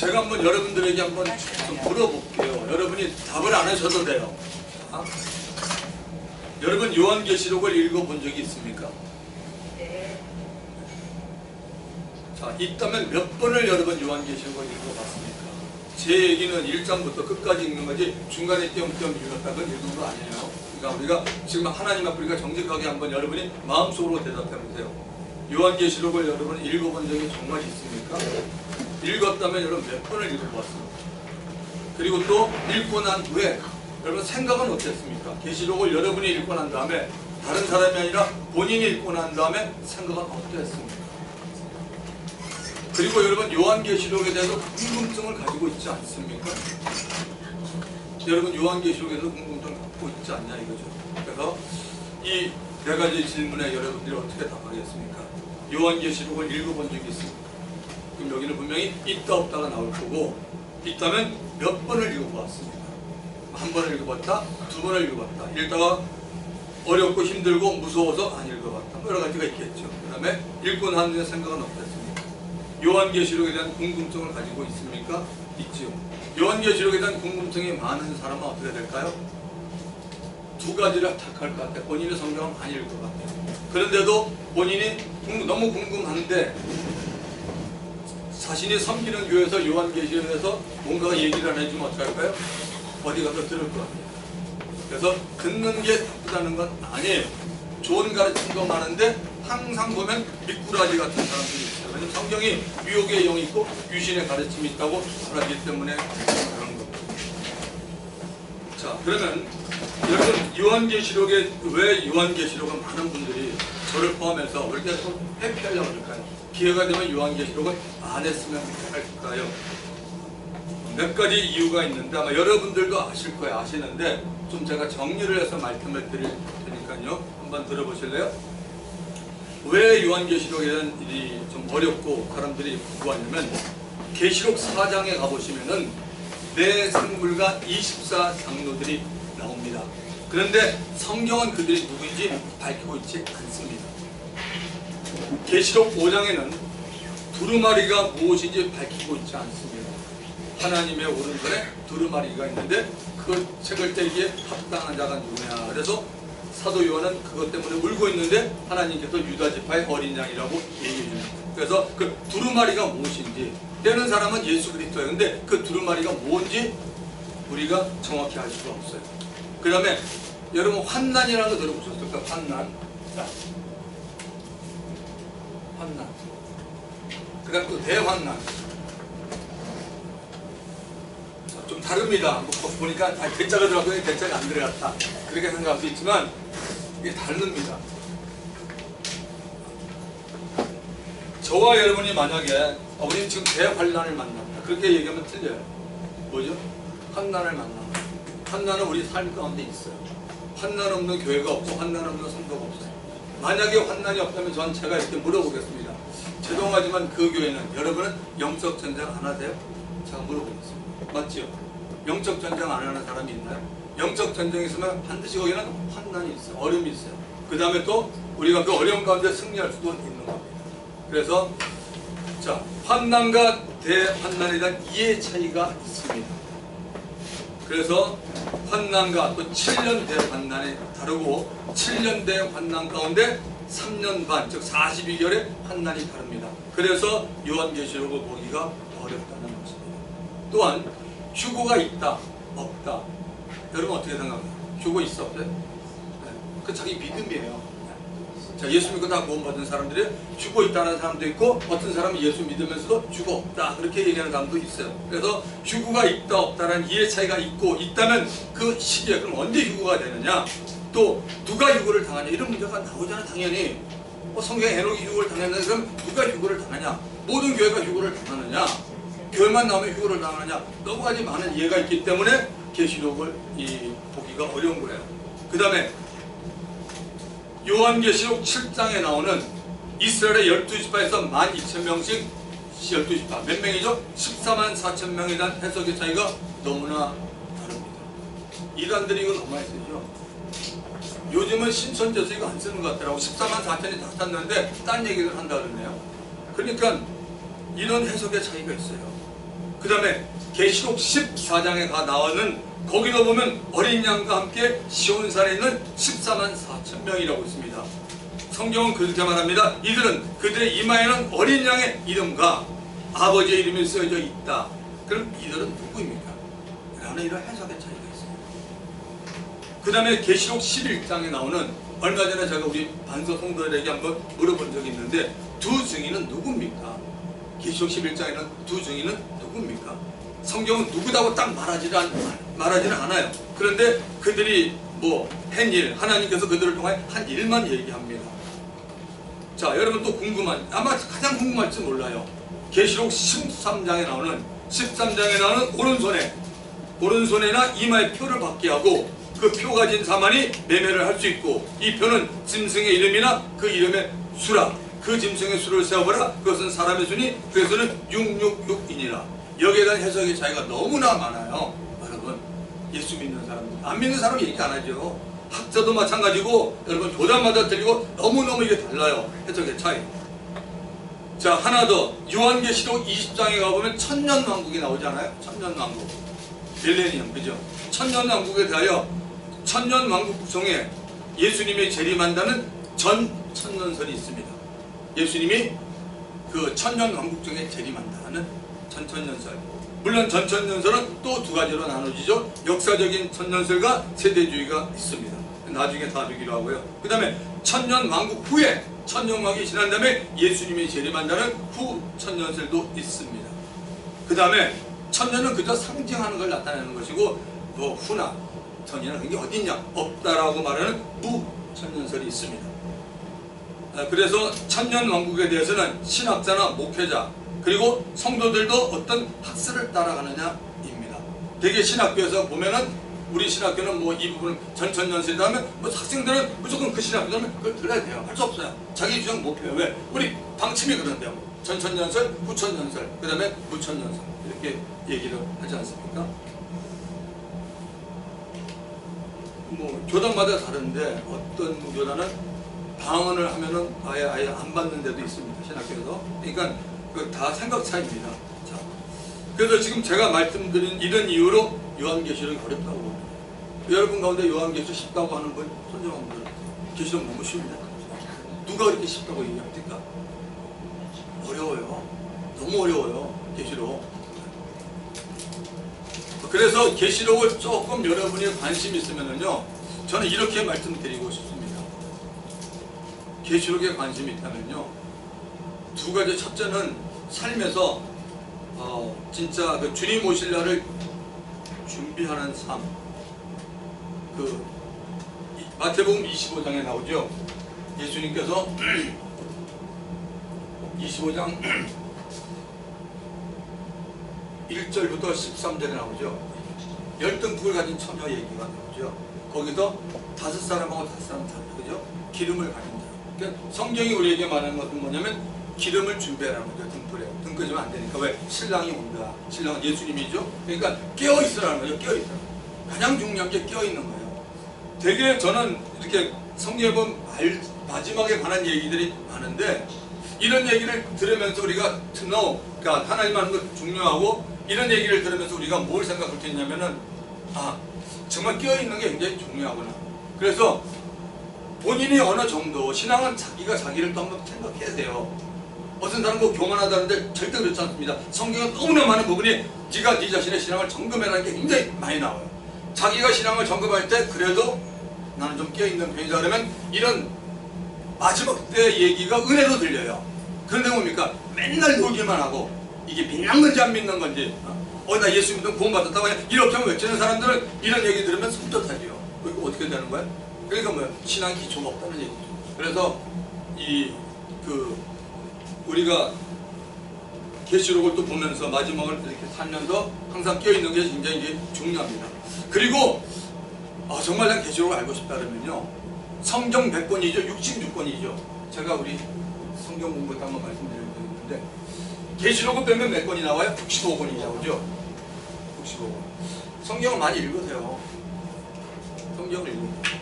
제가 한번 여러분들에게 한번 좀 물어볼게요. 여러분이 답을 안 하셔도 돼요. 여러분 요한계시록을 읽어본 적이 있습니까? 네. 자, 있다면 몇 번을 여러분 요한계시록을 읽어봤습니까? 제 얘기는 1장부터 끝까지 읽는 거지 중간에 띄엄띄엄 읽었다고 읽은 거 아니에요. 그러니까 우리가 지금 하나님 앞에 우리가 정직하게 한번 여러분이 마음속으로 대답해보세요. 요한계시록을 여러분 읽어본 적이 정말 있습니까? 읽었다면 여러분 몇 번을 읽어봤습니까? 그리고 또 읽고 난 후에 여러분 생각은 어땠습니까? 계시록을 여러분이 읽고 난 다음에 다른 사람이 아니라 본인이 읽고 난 다음에 생각은 어땠습니까? 그리고 여러분 요한계시록에 대해서 궁금증을 가지고 있지 않습니까? 여러분 요한계시록에서 궁금증을 갖고 있지 않냐 이거죠. 그래서 이 네 가지 질문에 여러분들이 어떻게 답하겠습니까? 요한계시록을 읽어본 적이 있습니까? 그럼 여기는 분명히 있다 없다가 나올 거고, 있다면 몇 번을 읽어보았습니까? 한 번을 읽어봤다, 두 번을 읽어봤다, 읽다가 어렵고 힘들고 무서워서 안 읽어봤다, 여러 가지가 있겠죠. 그 다음에 읽고 난 후에 생각은 어땠습니까? 요한계시록에 대한 궁금증을 가지고 있습니까? 있지요. 요한계시록에 대한 궁금증이 많은 사람은 어떻게 될까요? 두 가지를 택할 것 같아요. 본인의 성경을 많이 읽을 것 같아요. 그런데도 본인이 너무 궁금한데 자신이 섬기는 교회에서 요한계시록에서 뭔가 얘기를 안 해주면 어떡할까요? 어디 가서 들을 것 같아요. 그래서 듣는 게 나쁘다는 건 아니에요. 좋은 가르침도 많은데 항상 보면 미꾸라지 같은 사람들이 있어요. 왜냐하면 성경이 유혹의 영이 있고 귀신의 가르침이 있다고 말하기 때문에 그런 겁니다. 자, 그러면 여러분 요한계시록에 왜 요한계시록은 많은 분들이 저를 포함해서 왜 이렇게 또 회피하려고 할까요? 기회가 되면 요한계시록을 안 했으면 할까요? 몇 가지 이유가 있는데 아마 여러분들도 아실 거예요. 아시는데 좀 제가 정리를 해서 말씀을 드릴 테니까요. 한번 들어보실래요? 왜 요한계시록에 대한 일이 좀 어렵고 사람들이 구하냐면 계시록 4장에 가보시면은 내 생물과 24장로들이 나옵니다. 그런데 성경은 그들이 누구인지 밝히고 있지 않습니다. 계시록 5장에는 두루마리가 무엇인지 밝히고 있지 않습니다. 하나님의 오른손에 두루마리가 있는데 그 책을 떼기에 합당한 자가 누구냐. 그래서 사도 요한은 그것 때문에 울고 있는데 하나님께서 유다 지파의 어린 양이라고 얘기해 줍니다. 그래서 그 두루마리가 무엇인지 떼는 사람은 예수 그리스도예요. 근데 그 두루마리가 뭔지 우리가 정확히 알 수가 없어요. 그 다음에 여러분 환난이라는 거 들어보셨을까요? 환난. 자, 환난. 그 다음 또 대환난. 좀 다릅니다. 보니까 대자가 들어가고 대자가 안 들어갔다. 그렇게 생각할 수 있지만 이게 다릅니다. 저와 여러분이 만약에 우리는 지금 대환난을 만났다. 그렇게 얘기하면 틀려요. 뭐죠? 환난을 만난다. 환난은 우리 삶 가운데 있어요. 환난 없는 교회가 없고 환난 없는 성도가 없어요. 만약에 환난이 없다면 전 제가 이렇게 물어보겠습니다. 죄송하지만 그 교회는 여러분은 영적 전쟁 안 하세요? 제가 물어보겠습니다. 맞지요? 영적 전쟁 안 하는 사람이 있나요? 영적 전쟁이 있으면 반드시 거기는 환난이 있어요. 어려움이 있어요. 그 다음에 또 우리가 그 어려움 가운데 승리할 수도 있는 겁니다. 그래서 자, 환난과 대환난에 대한 이해 차이가 있습니다. 그래서 환난과 또 7년 대환난이 다르고 7년 대환난 가운데 3년 반, 즉 42개월의 환난이 다릅니다. 그래서 요한계시록을 보기가 어렵다는 것입니다. 또한 휴거가 있다, 없다. 여러분 어떻게 생각합니까? 휴거 있어, 없어요? 네. 그 자기 믿음이에요. 자, 예수 믿고 다 구원받은 사람들이 휴거 있다는 사람도 있고 어떤 사람은 예수 믿으면서도 휴거 없다 그렇게 얘기하는 사람도 있어요. 그래서 휴거가 있다 없다라는 이해 차이가 있고 있다면 그 시기에 그럼 언제 휴거가 되느냐, 또 누가 휴거를 당하냐 이런 문제가 나오잖아. 당연히 성경에 에녹이 휴거를 당했는데 그럼 누가 휴거를 당하냐, 모든 교회가 휴거를 당하느냐, 교회만 나오면 휴거를 당하느냐, 너무 가지 많은 이해가 있기 때문에 계시록을 보기가 어려운 거예요. 그 다음에 요한계시록 7장에 나오는 이스라엘의 12지파에서 12,000명씩 12지파 몇 명이죠? 14만 4천 명에 대한 해석의 차이가 너무나 다릅니다. 이단들이 이거 너무 많이 쓰죠. 요즘은 신천지에서 이거 안 쓰는 것 같더라고. 14만 4천이 다 샀는데 딴 얘기를 한다 그러네요. 그러니까 이런 해석의 차이가 있어요. 그 다음에 계시록 14장에 나와는 거기도 보면 어린 양과 함께 시온산에 있는 14만 4천 명이라고 있습니다. 성경은 그렇게 말합니다. 이들은 그들의 이마에는 어린 양의 이름과 아버지의 이름이 쓰여져 있다. 그럼 이들은 누구입니까? 라는 이런 해석의 차이가 있어요. 그 다음에 계시록 11장에 나오는, 얼마 전에 제가 우리 반서 성도들에게 한번 물어본 적이 있는데, 두 증인은 누굽니까? 계시록 11장에는 두 증인은 누굽니까? 성경은 누구다고 딱 말하지는 않아요. 그런데 그들이 뭐 한 일, 하나님께서 그들을 통해 한 일만 얘기합니다. 자, 여러분 또 아마 가장 궁금할지 몰라요. 계시록 13장에 나오는 오른손에나 이마에 표를 받게 하고, 그 표 가진 자만이 매매를 할 수 있고, 이 표는 짐승의 이름이나 그 이름의 수라, 그 짐승의 수를 세어보라. 그것은 사람의 수니 그래서는 666이니라. 여기에 대한 해석의 차이가 너무나 많아요. 여러분, 예수 믿는 사람들, 안 믿는 사람은 얘기 안 하죠. 학자도 마찬가지고, 여러분 교단마다 틀리고 너무너무 이게 달라요. 해석의 차이. 자, 하나 더, 요한계시록 20장에 가보면 천년왕국이 나오잖아요. 천년왕국, 밀레니엄, 그죠? 천년왕국에 대하여 천년왕국 구성에 예수님이 재림한다는 전천년설이 있습니다. 예수님이 그 천년왕국 중에 재림한다는 전천년설. 물론 전천년설은 또 두 가지로 나눠지죠. 역사적인 천년설과 세대주의가 있습니다. 나중에 다루기로 하고요. 그 다음에 천년왕국 후에, 천년왕국이 지난 다음에 예수님이 재림한다는 후 천년설도 있습니다. 그 다음에 천년은 그저 상징하는 걸 나타내는 것이고, 뭐 후나 천년은 그게 어딨냐, 없다라고 말하는 무천년설이 있습니다. 그래서 천년왕국에 대해서는 신학자나 목회자 그리고 성도들도 어떤 학설을 따라가느냐입니다. 되게 신학교에서 보면은, 우리 신학교는 뭐 이 부분은 전천년설이다 하면 뭐 학생들은 무조건 그 신학교는 그걸 들어야 돼요. 할 수 없어요. 자기 주장 못 펴요. 왜? 우리 방침이 그런데요. 전천년설, 후천년설, 그 다음에 무천년설, 이렇게 얘기를 하지 않습니까? 뭐 교단마다 다른데, 어떤 교단은 방언을 하면은 아예 안 받는 데도 있습니다. 신학교에서. 그러니까 그 다 생각 차이입니다. 자, 그래서 지금 제가 말씀드린 이런 이유로 요한계시록이 어렵다고 봅니다. 여러분 가운데 요한계시록 쉽다고 하는 분, 손정한 분들, 계시록 너무 쉽니다. 누가 그렇게 쉽다고 얘기합니까? 어려워요. 너무 어려워요. 계시록. 그래서 계시록을 조금 여러분이 관심 있으면요, 저는 이렇게 말씀드리고 싶습니다. 계시록에 관심이 있다면요, 두 가지. 첫째는 삶에서 진짜 그 주님 오실 날을 준비하는 삶. 그 마태복음 25장에 나오죠. 예수님께서 25장 1절부터 13절에 나오죠. 열등풍을 가진 처녀 얘기가 나오죠. 거기서 5사람하고 5사람 달라, 그죠? 기름을 가진 자. 그러니까 성경이 우리에게 말하는 것은 뭐냐면, 기름을 준비하라는 거죠. 등불에. 등 끄지면 안 되니까. 왜? 신랑이 온다. 신랑은 예수님이죠. 그러니까 깨어있으라는 거죠. 깨어있으라. 가장 중요한 게 깨어있는 거예요. 되게 저는 이렇게 성경에 보면 마지막에 관한 얘기들이 많은데, 이런 얘기를 들으면서 우리가 그러니까 하나님 하는 것 중요하고, 이런 얘기를 들으면서 우리가 뭘 생각할 수 있냐면은, 아, 정말 깨어있는 게 굉장히 중요하구나. 그래서 본인이 어느 정도, 신앙은 자기가 자기를 또 한번 생각해야 돼요. 어떤 사람은 뭐 교만하다는데 절대 그렇지 않습니다. 성경은 너무나 많은 부분이 네가 네 자신의 신앙을 점검해라는 게 굉장히 많이 나와요. 자기가 신앙을 점검할 때 그래도 나는 좀 깨어있는 편이다 그러면, 이런 마지막 때 얘기가 은혜로 들려요. 그런데 뭡니까? 맨날 놀기만 하고, 이게 믿는 건지 안 믿는 건지, 나 예수 믿으면 구원받았다고 이렇게 하면 외치는 사람들은 이런 얘기 들으면 섬뜩하지요. 이거 어떻게 되는 거야? 그러니까 뭐야? 신앙 기초가 없다는 얘기죠. 그래서 우리가 계시록을 또 보면서 마지막을 이렇게 살면서 항상 깨어있는 게 굉장히 중요합니다. 그리고 정말 난 계시록을 알고 싶다 그러면요, 성경 몇 권이죠? 66권이죠. 제가 우리 성경 공부 때 한번 말씀드린 적이 있는데, 계시록을 빼면 몇 권이 나와요? 65권이 나오죠. 65권. 성경을 많이 읽으세요. 성경을 읽으세요.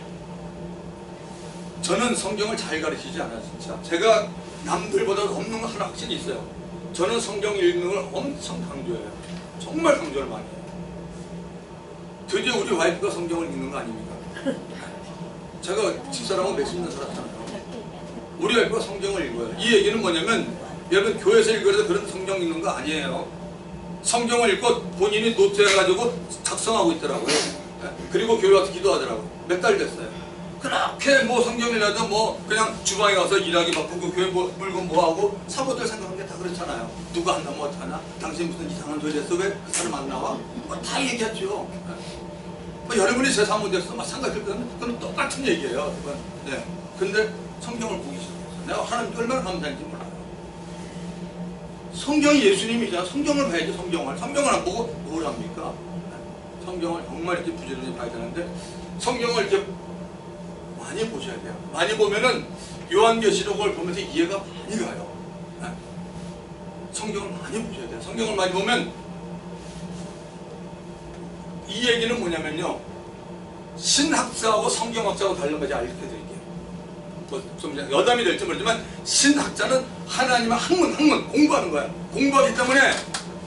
저는 성경을 잘 가르치지 않아요, 진짜. 제가 남들보다 없는 거 하나 확실히 있어요. 저는 성경 읽는 걸 엄청 강조해요. 정말 강조를 많이 해요. 드디어 우리 와이프가 성경을 읽는 거 아닙니까? 제가 집사람하고 몇십 년 살았잖아요. 우리 와이프가 성경을 읽어요. 이 얘기는 뭐냐면 여러분 교회에서 읽어도 그런 성경 읽는 거 아니에요. 성경을 읽고 본인이 노트해가지고 작성하고 있더라고요. 그리고 교회 와서 기도하더라고요. 몇 달 됐어요. 그렇게 뭐 성경이라도 뭐 그냥 주방에 가서 일하기 바쁘고 교회 물건 뭐하고 사모들 생각하는 게 다 그렇잖아요. 누가 한다 뭐 어떡하나? 당신 무슨 이상한 소리 했어? 왜 그 사람 안 나와? 뭐 다 얘기하죠. 뭐 여러분이 제 사모들에서 막 생각할 때는 그건 똑같은 얘기예요. 네. 근데 성경을 보기 시작했어요. 내가 하나님께 얼마나 감사한지 몰라요. 성경이 예수님이잖아. 성경을 봐야지. 성경을 안 보고 뭘 합니까? 성경을 정말 이렇게 부지런히 봐야 되는데 성경을 이렇게 많이 보셔야 돼요. 많이 보면은 요한계시록을 보면서 이해가 많이 가요. 성경을 많이 보셔야 돼요. 성경을 많이 보면 이 얘기는 뭐냐면요, 신학자하고 성경학자하고 다른 거지 알려드릴게요. 뭐 좀 여담이 될지 모르지만 신학자는 하나님의 학문 공부하는 거야. 공부하기 때문에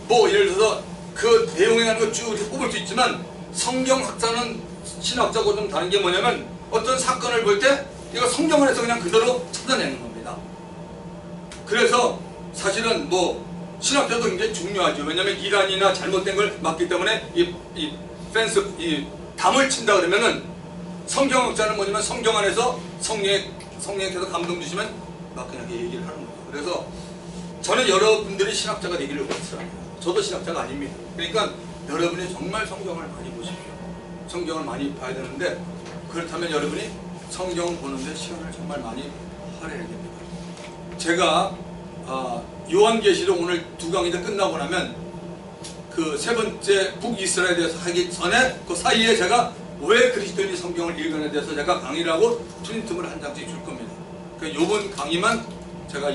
뭐 예를 들어서 그 내용에 관한 거 쭉 이렇게 뽑을 수 있지만 성경학자는 신학자하고 좀 다른 게 뭐냐면 어떤 사건을 볼 때 이거 성경 안에서 그냥 그대로 찾아내는 겁니다. 그래서 사실은 뭐 신학자도 굉장히 중요하죠. 왜냐하면 이단이나 잘못된 걸 막기 때문에 이 담을 친다 그러면은 성경학자는 뭐냐면 성경 안에서 성령께서 감동 주시면 막 그냥 얘기를 하는 거예요. 그래서 저는 여러분들이 신학자가 되기를 원합니다. 저도 신학자가 아닙니다. 그러니까 여러분이 정말 성경을 많이 보십시오. 성경을 많이 봐야 되는데 그렇다면 여러분이 성경 보는데 시간을 정말 많이 할애해야 됩니다. 제가 요한계시록 오늘 2강이 끝나고 나면 그 세 번째 북이스라엘에 대해서 하기 전에 그 사이에 제가 왜 그리스도인이 성경을 읽어내에 대해서 제가 강의를 하고 프린트물 한 장씩 줄 겁니다. 그 요번 강의만 제가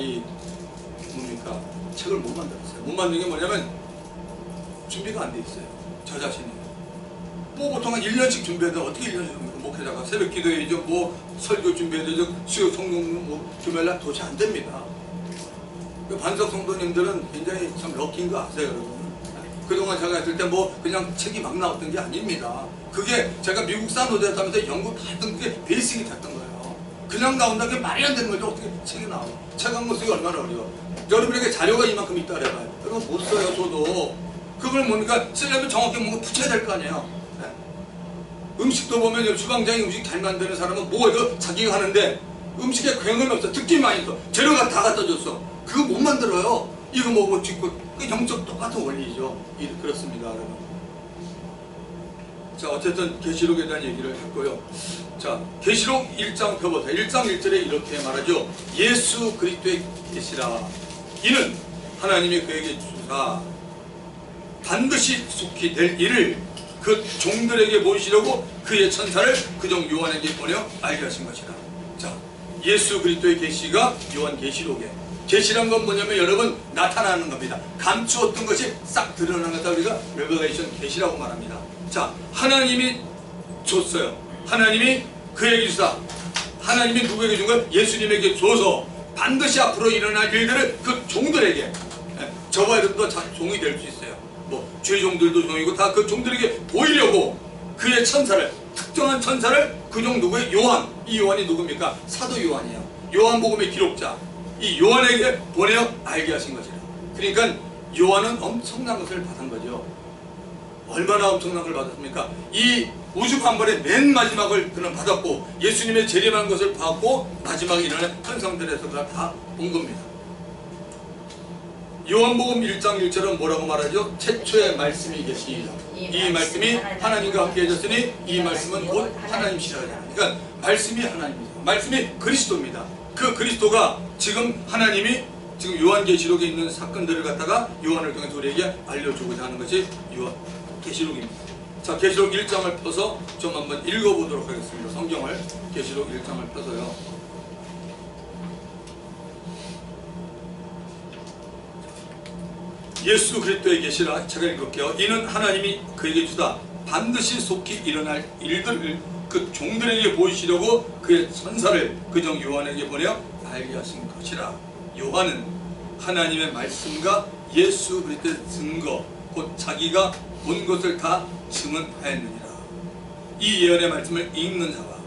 책을 못 만들었어요. 못 만든 게 뭐냐면 준비가 안 돼 있어요. 저 자신이. 뭐 보통 한 1년씩 준비해야 돼. 어떻게 1년씩 목회자가 새벽 기도해야죠. 뭐 설교 준비해야죠. 수요 성경 뭐 준비하려면 도저히 안 됩니다. 반석 성도님들은 굉장히 참 럭키인 거 아세요, 여러분? 그동안 제가 했을 때 뭐 그냥 책이 막 나왔던 게 아닙니다. 그게 제가 미국 산호대하면서 연구 다 했던 게 베이직이 됐던 거예요. 그냥 나온다는 게 말이 안 되는 거죠. 어떻게 책이 나와? 책 한 권 쓰기 얼마나 어려워. 여러분에게 자료가 이만큼 있다 그래봐요. 그럼 못 써요, 저도. 그걸 뭡니까? 쓰려면 정확히 뭔가 붙여야 될 거 아니에요. 네? 음식도 보면 주방장이 음식 잘 만드는 사람은 뭐해도 자기가 하는데 음식에 굉음이 없어. 듣기만 있어. 재료가 다 갖다 줬어. 그거 못 만들어요. 이거 뭐 짓고 그 영적 똑같은 원리죠. 그렇습니다, 여러분. 자, 어쨌든 계시록에 대한 얘기를 했고요. 자, 계시록 1장 펴보세요. 1장 1절에 이렇게 말하죠. 예수 그리스도의 계시라. 이는 하나님이 그에게 주사 반드시 속히 될 일을 그 종들에게 보이시려고 그의 천사를 그 종 요한에게 보내 알게 하신 것이라. 자, 예수 그리스도의 계시가 요한 계시록에, 계시란 건 뭐냐면 여러분 나타나는 겁니다. 감추었던 것이 싹 드러나는 것을 우리가 레벨레이션 계시라고 말합니다. 자, 하나님이 줬어요. 하나님이 그에게 주사, 하나님이 누구에게 준 걸? 예수님에게 줘서 반드시 앞으로 일어날 일들을 그 종들에게, 저와 여러분도 종이 될 수 있어요. 뭐 죄종들도 종이고 다 그 종들에게 보이려고 그의 천사를, 특정한 천사를 그 종 누구의? 요한. 이 요한이 누굽니까? 사도 요한이에요. 요한복음의 기록자. 이 요한에게 보내어 알게 하신 것이라. 그러니까 요한은 엄청난 것을 받은 거죠. 얼마나 엄청난 걸 받았습니까? 이 우주판벌의 맨 마지막을 그는 받았고 예수님의 재림한 것을 받고 마지막에 일어난 현상들에서 그가 다 본 겁니다. 요한복음 1장 1절은 뭐라고 말하죠? 최초의 말씀이 계시니라. 이 말씀이 하나님과 함께 해졌으니 이 말씀은 곧 하나님이시라. 그러니까 말씀이 하나님입니다. 말씀이 그리스도입니다. 그 그리스도가 지금 하나님이 지금 요한계시록에 있는 사건들을 갖다가 요한을 통해서 우리에게 알려주고자 하는 것이 계시록입니다. 자, 계시록 1장을 펴서 좀 한번 읽어보도록 하겠습니다. 성경을 계시록 1장을 펴서요. 예수 그리스도의 계시라. 제가 읽을게요. 이는 하나님이 그에게 주다 반드시 속히 일어날 일들을 그 종들에게 보이시려고 그의 천사를 그 종 요한에게 보내어 알게 하신 것이라. 요한은 하나님의 말씀과 예수 그리스도의 증거, 곧 자기가 본 것을 다 증언하였느니라. 이 예언의 말씀을 읽는 자와,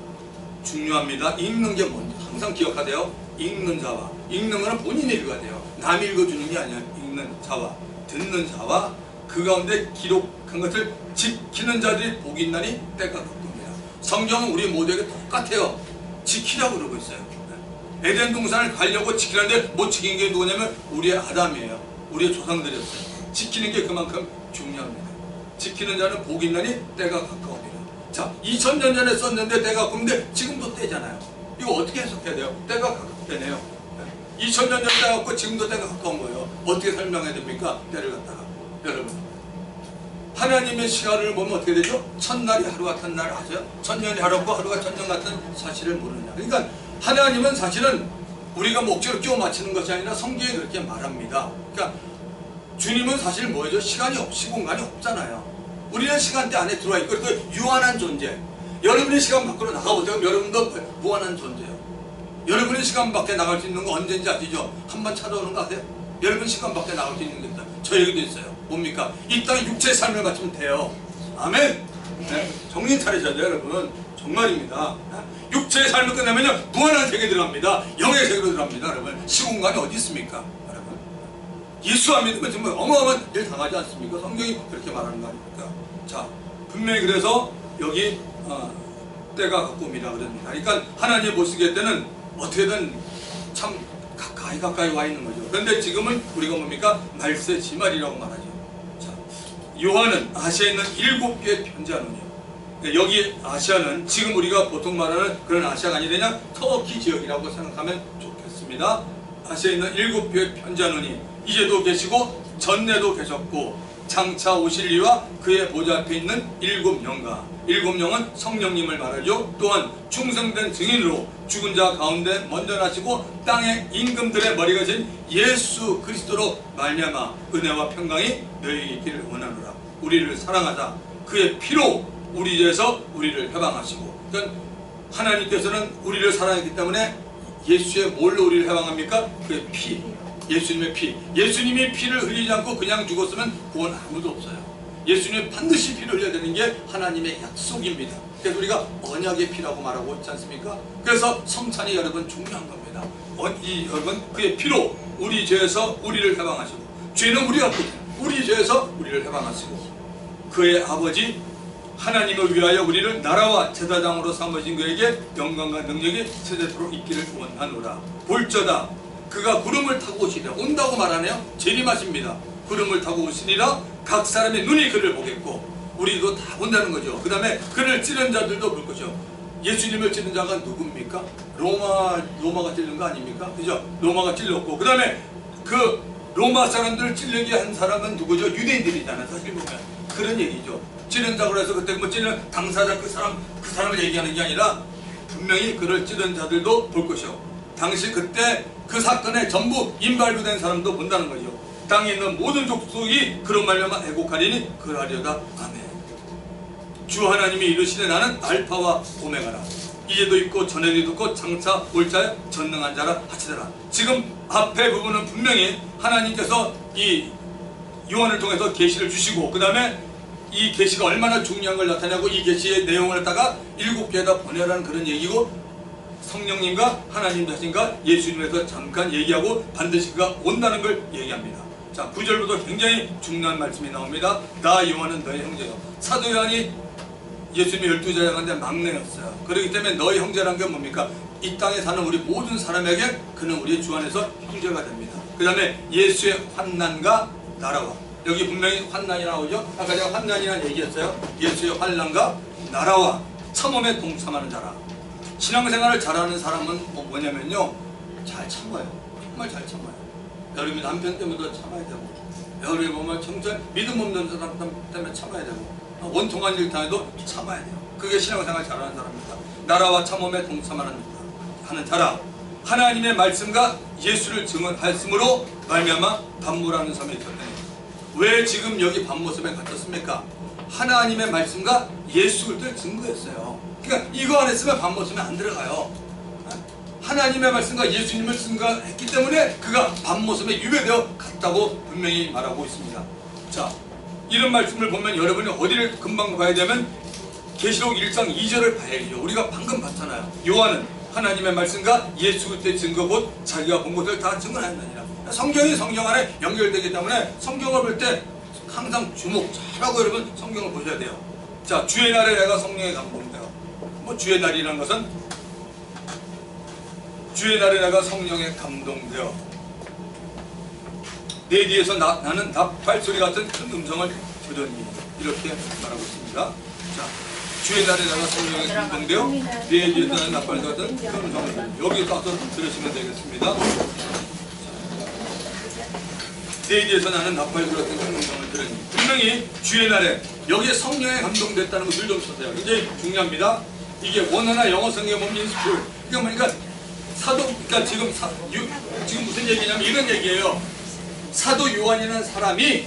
중요합니다. 읽는 게 뭔지 항상 기억하세요. 읽는 자와, 읽는 거는 본인이 읽어야 돼요. 남이 읽어주는 게 아니야. 읽는 자와 듣는 자와 그 가운데 기록한 것을 지키는 자들이 복이 있나니 때가 가까웁니다. 성경은 우리 모두에게 똑같아요. 지키라고 그러고 있어요. 에덴 동산을 가려고 지키는데 못 지킨 게 누구냐면 우리의 아담이에요. 우리의 조상들이었어요. 지키는 게 그만큼 중요합니다. 지키는 자는 복이 있나니 때가 가까웁니다. 자, 2000년 전에 썼는데 때가 가까운데 지금도 때잖아요. 이거 어떻게 해석해야 돼요? 때가 가깝대네요. 2000년 전 때가 가깝고 지금도 때가 가까운 거예요. 어떻게 설명해야 됩니까? 때를 갖다가. 여러분, 하나님의 시간을 보면 어떻게 되죠? 첫날이 하루 같은 날 하죠. 천년이 하루고 하루가 천년 같은 사실을 모르느냐. 그러니까 하나님은 사실은 우리가 목적을 끼워 맞추는 것이 아니라 성경에 그렇게 말합니다. 그러니까 주님은 사실 뭐죠? 시공간이 없잖아요. 우리는 시간대 안에 들어와 있고 그 유한한 존재. 여러분의 시간 밖으로 나가보세요. 여러분도 무한한 존재예요. 여러분의 시간 밖에 나갈 수 있는 거 언제인지 아시죠? 한번 찾아오는 거 아세요? 여러분 시간 밖에 나갈 수 있는 게 있다. 저에게도 있어요. 뭡니까? 이 땅에 육체의 삶을 갖추면 돼요. 아멘. 네? 정신 차리셔야 돼요, 여러분. 정말입니다. 육체의 삶을 끝내면요 무한한 세계에 들어갑니다. 영의 세계로 들어갑니다. 여러분, 시공간이 어디 있습니까? 여러분, 예수 안 믿으면 정말 어마어마한 일 당하지 않습니까? 성경이 그렇게 말하는 거 아닙니까? 자, 분명히 그래서 여기 때가 가까움이라 그럽니다. 그러니까 하나님 보시기에 때는 어떻게든 참 가까이 와 있는 거죠. 그런데 지금은 우리가 뭡니까? 말세 지말이라고 말하죠. 자, 요한은 아시아에 있는 7개의 편지하느니요. 여기 아시아는 지금 우리가 보통 말하는 그런 아시아가 아니라 터키 지역이라고 생각하면 좋겠습니다. 아시아에 있는 7교회 편지하느니 이제도 계시고 전에도 계셨고 장차 오실 이와 그의 보좌 앞에 있는 7영과 7영은 성령님을 말하죠. 또한 충성된 증인으로 죽은 자 가운데 먼저 나시고 땅의 임금들의 머리가 진 예수 그리스도로 말미암아 은혜와 평강이 너희에게 있기를 원하노라. 우리를 사랑하자 그의 피로 우리 죄에서 우리를 해방하시고. 그러니까 하나님께서는 우리를 사랑했기 때문에 예수의 뭘로 우리를 해방합니까? 그의 피, 예수님의 피. 예수님이 피를 흘리지 않고 그냥 죽었으면 구원 아무도 없어요. 예수님이 반드시 피를 흘려야 되는 게 하나님의 약속입니다. 그래서 우리가 언약의 피라고 말하고 있지 않습니까? 그래서 성찬이 여러분 중요한 겁니다. 여러분, 그의 피로 우리 죄에서 우리를 해방하시고, 죄는 우리가 우리 죄에서 우리를 해방하시고, 그의 아버지 하나님을 위하여 우리를 나라와 제사장으로 삼으신 그에게 영광과 능력이 세세토록 있기를 원하노라. 볼저다 그가 구름을 타고 오시리라. 온다고 말하네요. 재림하십니다. 구름을 타고 오시리라. 각 사람의 눈이 그를 보겠고, 우리도 다 본다는 거죠. 그 다음에 그를 찌른 자들도 볼 것이요. 예수님을 찌른 자가 누굽니까? 로마가 찔른 거 아닙니까? 그죠? 로마가 찔렀고, 그 다음에 그 로마 사람들을 찔르게 한 사람은 누구죠? 유대인들이잖아요. 사실 보면 그런 얘기죠. 찌른다고 해서 그때 뭐 찌른 당사자 그 사람을 얘기하는 게 아니라 분명히 그를 찌른 자들도 볼 것이요. 당시 그때 그 사건에 전부 인발부된 사람도 본다는 거죠. 땅에 있는 모든 족속이 그런 말미암아 애곡하리니 그러하리로다. 아멘. 주 하나님이 이르시되 나는 알파와 오메가라. 이제도 있고 전에도 있고 장차 올 자의 전능한 자라 하시더라. 지금 앞에 부분은 분명히 하나님께서 이 요한을 통해서 계시를 주시고, 그 다음에 이 계시가 얼마나 중요한 걸 나타내고 이 계시의 내용을 갖다가 7교회에다 보내라는 그런 얘기고, 성령님과 하나님 자신과 예수님에서 잠깐 얘기하고 반드시 그가 온다는 걸 얘기합니다. 자, 9절부터 굉장히 중요한 말씀이 나옵니다. 나 요한은 너의 형제요. 사도 요한이 예수님의 12제자 가운데 막내였어요. 그렇기 때문에 너의 형제라는 게 뭡니까? 이 땅에 사는 우리 모든 사람에게 그는 우리 주 안에서 형제가 됩니다. 그 다음에 예수의 환난과 나라와, 여기 분명히 환난이 나오죠. 아까 제가 환난이라는 얘기했어요. 예수의 환난과 나라와 참음에 동참하는 자라. 신앙생활을 잘하는 사람은 뭐냐면요, 잘 참아요. 정말 잘 참아요. 여러분이 남편 때문에도 참아야 되고, 여러분이 보면 정말 믿음 없는 사람 때문에 참아야 되고, 원통한 일 당해도 참아야 돼요. 그게 신앙생활 잘하는 사람입니다. 나라와 참음에 동참하는 자라. 하나님의 말씀과 예수를 증언하였으므로 말미암아 반모라는 섬에 있었더니. 왜 지금 여기 반모섬에 갇혔습니까? 하나님의 말씀과 예수를 증거했어요. 그러니까 이거 안 했으면 반모섬에 안 들어가요. 하나님의 말씀과 예수님을 증거했기 때문에 그가 반모섬에 유배되어 갔다고 분명히 말하고 있습니다. 자, 이런 말씀을 보면 여러분이 어디를 금방 봐야 되면 계시록 1장 2절을 봐야죠. 우리가 방금 봤잖아요. 요한은 하나님의 말씀과 예수 그리스도의 증거 곧 자기가 본 것을 다 증언하느니라. 성경이 성경 안에 연결되기 때문에 성경을 볼 때 항상 주목 잘하고 여러분 성경을 보셔야 돼요. 자, 주의 날에 내가 성령에 감동되어. 뭐 주의 날이라는 것은 주의 날에 내가 성령에 감동되어 내 뒤에서 나는 나팔 소리 같은 큰 음성을 들으니 이렇게 말하고 있습니다. 자, 주의 날에 내가 성령에 감동되어 내 뒤에서 나는 나팔 같은 큰 음성을 들으니 여기 가서 들으시면 되겠습니다. 내 뒤에서 나는 나팔 소리 같은 큰 음성을 들으니 분명히 주의 날에 여기에 성령에 감동됐다는 것을 좀 보세요. 굉장히 중요합니다. 이게 원어나 영어 성경에 보면 인스풀 그러니까 사도 그러니까 지금 무슨 얘기냐면 이런 얘기예요. 사도 요한이라는 사람이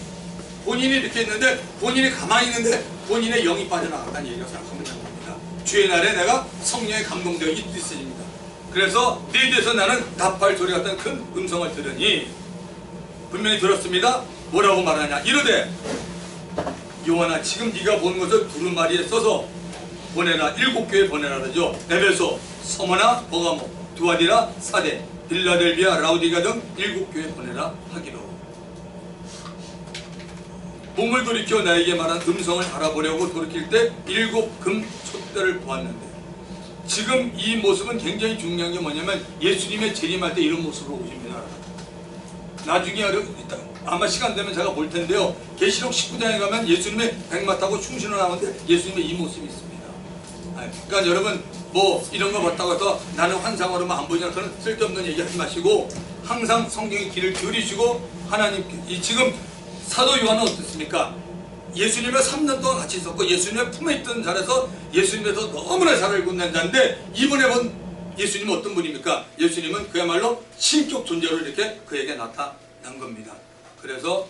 본인이 이렇게 있는데 본인이 가만히 있는데 본인의 영이 빠져나갔다는 얘기가 생각하면 됩니다. 주의 날에 내가 성령에 감동되어 이 뜻입니다. 그래서 내 뒤에서 나는 나팔 소리 같은 큰 음성을 들으니 분명히 들었습니다. 뭐라고 말하냐 이르되 요한아 지금 네가 본 것을 두루마리에 써서 보내라. 7교회 보내라 그러죠. 에베소, 서머나, 버가모, 두아디라, 사데, 빌라델비아, 라우디가 등 7교회 보내라 하기로. 몸을 돌이켜 나에게 말한 음성을 알아보려고 돌이킬 때 7 금 촛대를 보았는데 지금 이 모습은 굉장히 중요한 게 뭐냐면 예수님의 재림할 때 이런 모습으로 오십니다. 나중에 아마 시간 되면 제가 볼 텐데요. 계시록 19장에 가면 예수님의 백마 타고 충신을 나오는데 예수님의 이 모습이 있습니다. 그러니까 여러분 뭐 이런 거 봤다고 해서 나는 환상으로만 안 보이냐 그런 쓸데없는 얘기 하지 마시고 항상 성경의 길을 기울이시고 하나님 지금 사도 요한은 어떻습니까? 예수님을 3년 동안 같이 있었고 예수님의 품에 있던 자라서 예수님에서 너무나 잘 알고 있는 자인데 이번에 본 예수님은 어떤 분입니까? 예수님은 그야말로 신격 존재로 이렇게 그에게 나타난 겁니다. 그래서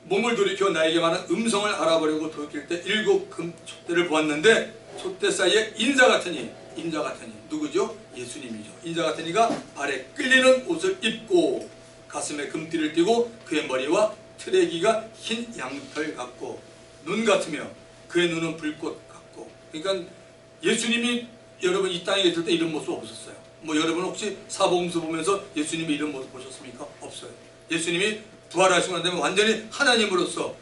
몸을 돌이켜 나에게 말한 음성을 알아보려고 돌이킬 때 7 금 촛대를 보았는데 촛대 사이에 인자 같으니 누구죠? 예수님이죠. 인자 같으니가 발에 끌리는 옷을 입고 가슴에 금띠를 띠고 그의 머리와 트레기가 흰 양털 같고 눈 같으며 그의 눈은 불꽃 같고 그러니까 예수님이 여러분 이 땅에 계실 때 이런 모습 없었어요. 뭐 여러분 혹시 사복음서 보면서 예수님이 이런 모습 보셨습니까? 없어요. 예수님이 부활하시고 난 다음에 완전히 하나님으로서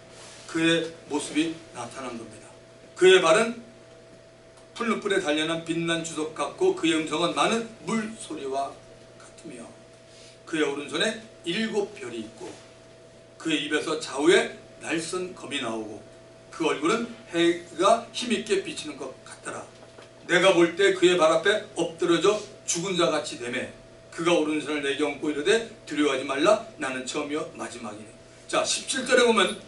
그의 모습이 나타난 겁니다. 그의 발은 풀무불에 단련한 빛난 주석 같고 그의 음성은 많은 물소리와 같으며 그의 오른손에 7 별이 있고 그의 입에서 좌우에 날선 검이 나오고 그 얼굴은 해가 힘있게 비치는 것 같더라. 내가 볼 때 그의 발 앞에 엎드러져 죽은 자같이 되매 그가 오른손을 내게 얹고 이르되 두려워하지 말라 나는 처음이요 마지막이니. 자 17절에 보면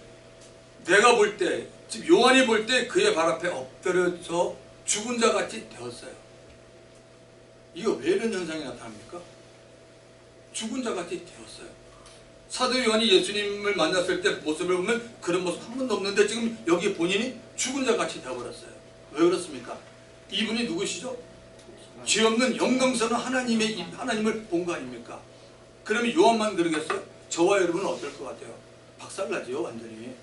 내가 볼 때 즉 요한이 볼 때 그의 발 앞에 엎드려져 죽은 자같이 되었어요. 이거 왜 이런 현상이 나타납니까? 죽은 자같이 되었어요. 사도 요한이 예수님을 만났을 때 모습을 보면 그런 모습 한 번도 없는데 지금 여기 본인이 죽은 자같이 되어버렸어요. 왜 그렇습니까? 이분이 누구시죠? 죄 없는 영광스러운 하나님을 본 거 아닙니까? 그러면 요한만 그러겠어요? 저와 여러분은 어떨 것 같아요? 박살나죠 완전히.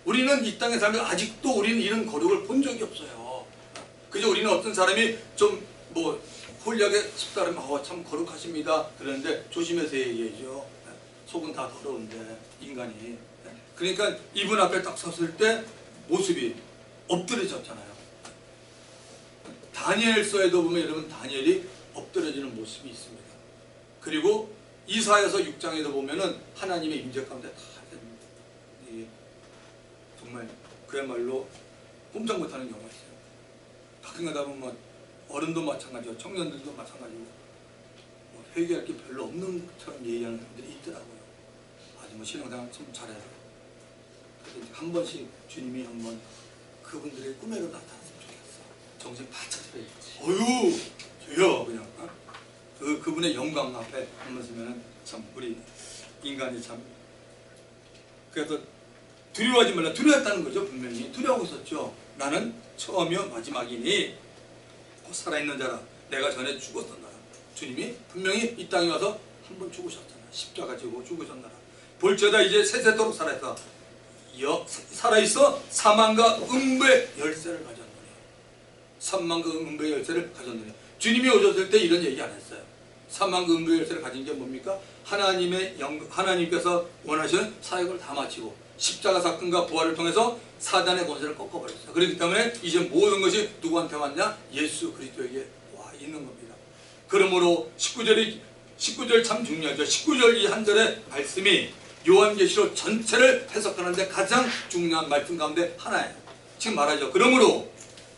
우리는 이 땅에 살면 아직도 우리는 이런 거룩을 본 적이 없어요. 그저 우리는 어떤 사람이 좀 뭐 홀리하게 습다르면 참 거룩하십니다 그러는데 조심해서 얘기해죠. 속은 다 더러운데 인간이. 그러니까 이분 앞에 딱 섰을 때 모습이 엎드려졌잖아요. 다니엘서에도 보면 여러분 다니엘이 엎드려지는 모습이 있습니다. 그리고 이사야서 6장에도 보면은 하나님의 임재 가운데 다 정말 그야말로 꼼짝 못하는 경우가 있어요. 가끔 가다 보면 어른도 마찬가지고 청년들도 마찬가지고 뭐 회개할 게 별로 없는 것처럼 얘기하는 사람들이 있더라고요. 아주 뭐 신앙생활 참 잘해요. 그래서 한 번씩 주님이 한번 그분들의 꿈에도 나타났으면 좋겠어. 정신 바짝 차려야지. 어휴 주여 그냥 그분의 영광 앞에 한번 서면은 참 우리 인간이 참 그래서 두려워하지 말라. 두려웠다는 거죠. 분명히 두려워하고 있었죠. 나는 처음이요 마지막이니 곧 살아있는 자라. 내가 전에 죽었던 나라. 주님이 분명히 이 땅에 와서 한 번 죽으셨잖아. 십자가 지고 죽으셨나라. 볼지어다 이제 세세토록 살아서 살아있어 사망과 음부의 열쇠를 가졌노니. 사망과 음부의 열쇠를 가졌노니. 주님이 오셨을 때 이런 얘기 안 했어요. 사망과 음부의 열쇠를 가진 게 뭡니까? 하나님께서 원하시는 사역을 다 마치고 십자가 사건과 부활을 통해서 사단의 권세를 꺾어버렸어요. 그렇기 때문에 이제 모든 것이 누구한테 왔냐? 예수 그리스도에게 와 있는 겁니다. 그러므로 19절 참 중요하죠. 19절 이 한 절의 말씀이 요한계시록 전체를 해석하는데 가장 중요한 말씀 가운데 하나예요. 지금 말하죠. 그러므로